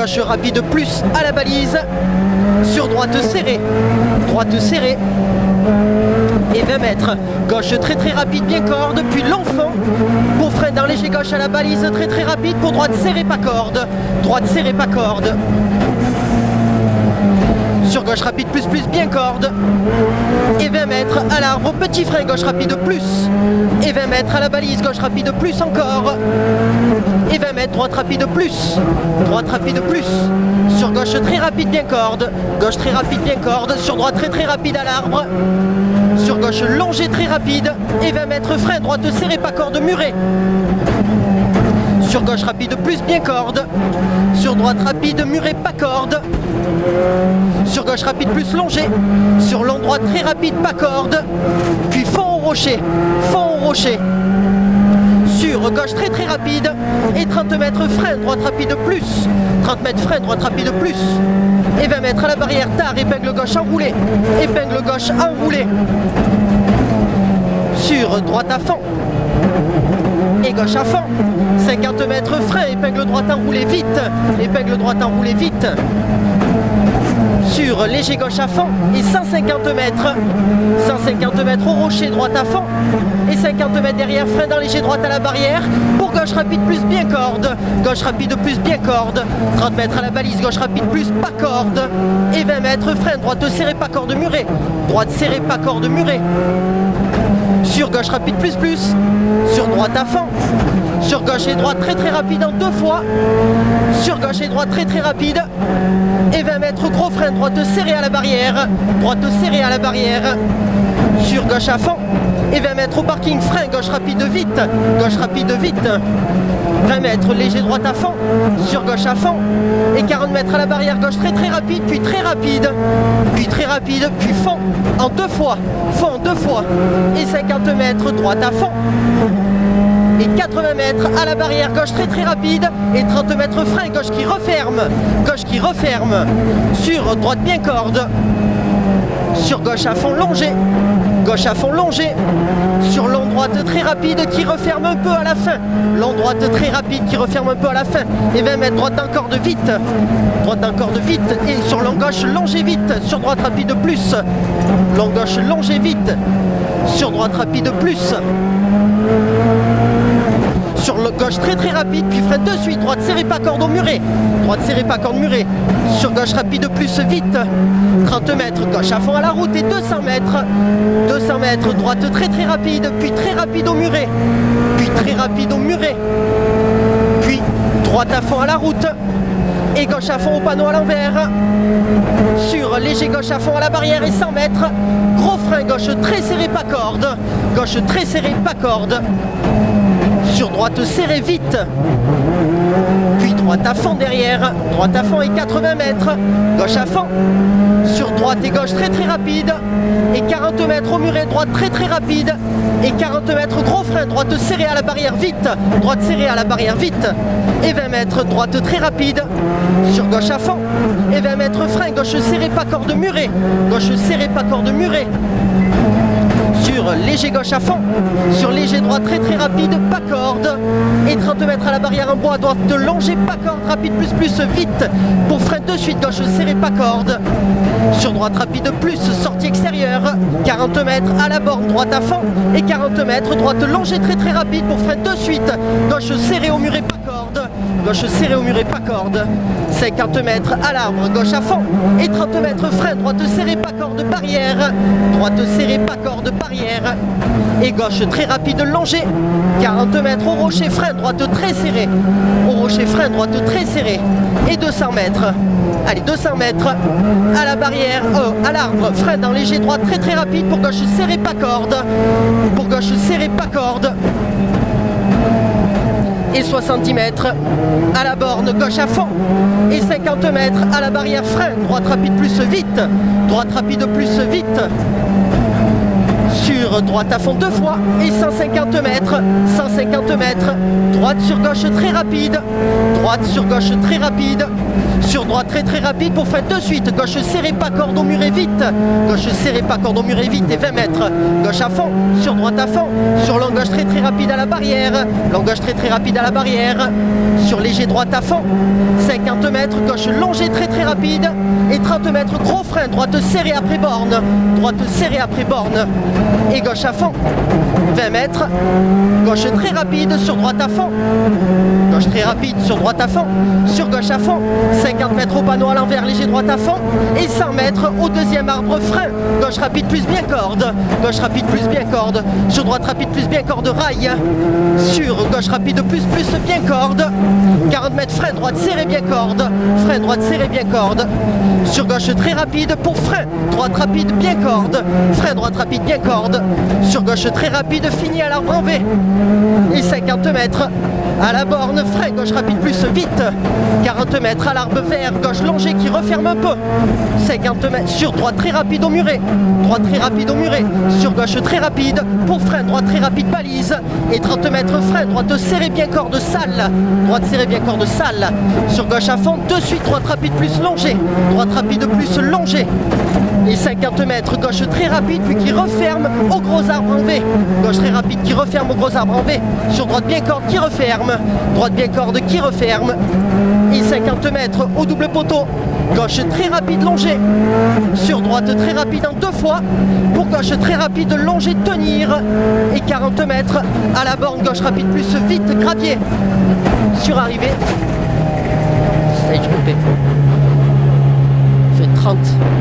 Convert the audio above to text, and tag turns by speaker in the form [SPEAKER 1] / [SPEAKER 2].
[SPEAKER 1] gauche rapide plus à la balise, sur droite serrée, et 20 mètres, gauche très très rapide, bien corde, puis l'enfant, pour frein dans léger gauche à la balise, très très rapide, pour droite serrée pas corde, sur gauche rapide plus bien corde, et 20 mètres à l'arbre, petit frein gauche rapide plus, et 20 mètres à la balise, gauche rapide plus encore, et 20 mètres droite rapide plus, sur gauche très rapide bien corde, gauche très rapide bien corde, sur droite très très rapide à l'arbre, sur gauche longée très rapide, et 20 mètres frein droite serrée pas corde murée, sur gauche rapide plus bien corde, sur droite rapide murée pas corde, sur gauche rapide plus longée, sur long droite très rapide pas corde, puis fond au rocher, sur gauche très très rapide, et 30 mètres frein droite rapide plus, 30 mètres frein droite rapide plus, et 20 mètres à la barrière tard, épingle gauche enroulée, sur droite à fond et gauche à fond, 50 mètres frein, épingle droite enroulée vite, sur léger gauche à fond, et 150 mètres au rocher droite à fond, et 50 mètres derrière, frein dans léger droite à la barrière, pour gauche rapide plus bien corde, 30 mètres à la balise, gauche rapide plus pas corde, et 20 mètres frein droite serrée pas corde murée, sur gauche rapide plus, sur droite à fond, sur gauche et droite très très rapide en 2 fois, sur gauche et droite très très rapide, et 20 mètres gros frein droite serrée à la barrière, sur gauche à fond, et 20 mètres au parking frein, gauche rapide vite, 20 mètres léger droite à fond, sur gauche à fond, et 40 mètres à la barrière gauche très très rapide, puis fond en 2 fois, et 50 mètres droite à fond, et 80 mètres à la barrière gauche très très rapide, et 30 mètres frein gauche qui referme, sur droite bien corde, sur gauche à fond longé, sur long droite très rapide qui referme un peu à la fin, et 20 mètres droite encore de vite, et sur long gauche longé vite, sur droite rapide plus, long gauche longé vite, sur droite rapide plus, sur le gauche très très rapide, puis freine de suite, droite serrée pas corde murée, sur gauche rapide plus vite, 30 mètres, gauche à fond à la route, et 200 mètres, droite très très rapide, puis très rapide au muret, puis droite à fond à la route, et gauche à fond au panneau à l'envers, sur léger gauche à fond à la barrière, et 100 mètres, gros frein gauche très serré pas corde, sur droite serrée vite, puis droite à fond derrière, et 80 mètres, gauche à fond, sur droite et gauche très très rapide, et 40 mètres au muret, droite très très rapide, et 40 mètres gros frein, droite serrée à la barrière vite, et 20 mètres droite très rapide, sur gauche à fond, et 20 mètres frein, gauche serrée pas corde murée, sur léger gauche à fond, sur léger droite très très rapide, pas corde, et 30 mètres à la barrière en bois, droite de longer, pas corde, rapide plus vite, pour frein de suite, gauche serrée pas corde, sur droite rapide plus, sortie extérieure, 40 mètres à la borne, droite à fond, et 40 mètres, droite longée très très rapide, pour frein de suite, gauche serrée au muret, pas corde, 50 mètres à l'arbre, gauche à fond, et 30 mètres frein, droite serrée pas corde, barrière, et gauche très rapide longée, 40 mètres au rocher frein, droite très serrée, et 200 mètres, à la barrière, à l'arbre, frein dans léger droite très très rapide, pour gauche serrée pas corde, et 70 mètres à la borne, gauche à fond, et 50 mètres à la barrière frein, droite rapide plus vite, sur droite à fond 2 fois et 150 mètres, 150 mètres, droite sur gauche très rapide, droite sur gauche très rapide, sur droite très rapide pour faire de suite, gauche serrée pas corde au muret vite, gauche serrée pas corde au muret vite et 20 mètres, gauche à fond, sur droite à fond, sur long gauche très rapide à la barrière, long gauche très rapide à la barrière, sur léger droite à fond, 50 mètres, gauche longée très rapide et 30 mètres, gros frein, droite serrée après borne, droite serrée après borne et gauche à fond, 20 mètres, gauche très rapide sur droite à fond, gauche très rapide sur droite à fond, sur gauche à fond, 50 mètres au panneau à l'envers, léger droite à fond et 100 mètres au deuxième arbre, frein, gauche rapide plus bien corde, gauche rapide plus bien corde, sur droite rapide plus bien corde, rail, sur gauche rapide plus bien corde, 40 mètres, frein droite serré bien corde, frein droite serré bien corde, sur gauche très rapide pour frein, droite rapide bien corde, frein droite rapide bien corde, sur gauche très rapide fini à l'arbre en V et 50 mètres à la borne, frein gauche rapide plus vite, 40 mètres à l'arbre vert, gauche longée qui referme un peu, 50 mètres sur droite très rapide au muret, droite très rapide au muret, sur gauche très rapide pour frein droite très rapide balise et 30 mètres frein droite serré bien corde salle, droite serré bien corde salle, sur gauche à fond de suite droite rapide plus longée, droite rapide plus longée et 50 mètres, gauche très rapide puis qui referme au gros arbre en V, gauche très rapide qui referme au gros arbre en V, sur droite bien corde qui referme, droite bien corde qui referme et 50 mètres au double poteau, gauche très rapide longée, sur droite très rapide en 2 fois pour gauche très rapide longée tenir et 40 mètres à la borne, gauche rapide plus vite gravier sur arrivée, stage coupé, fait 30.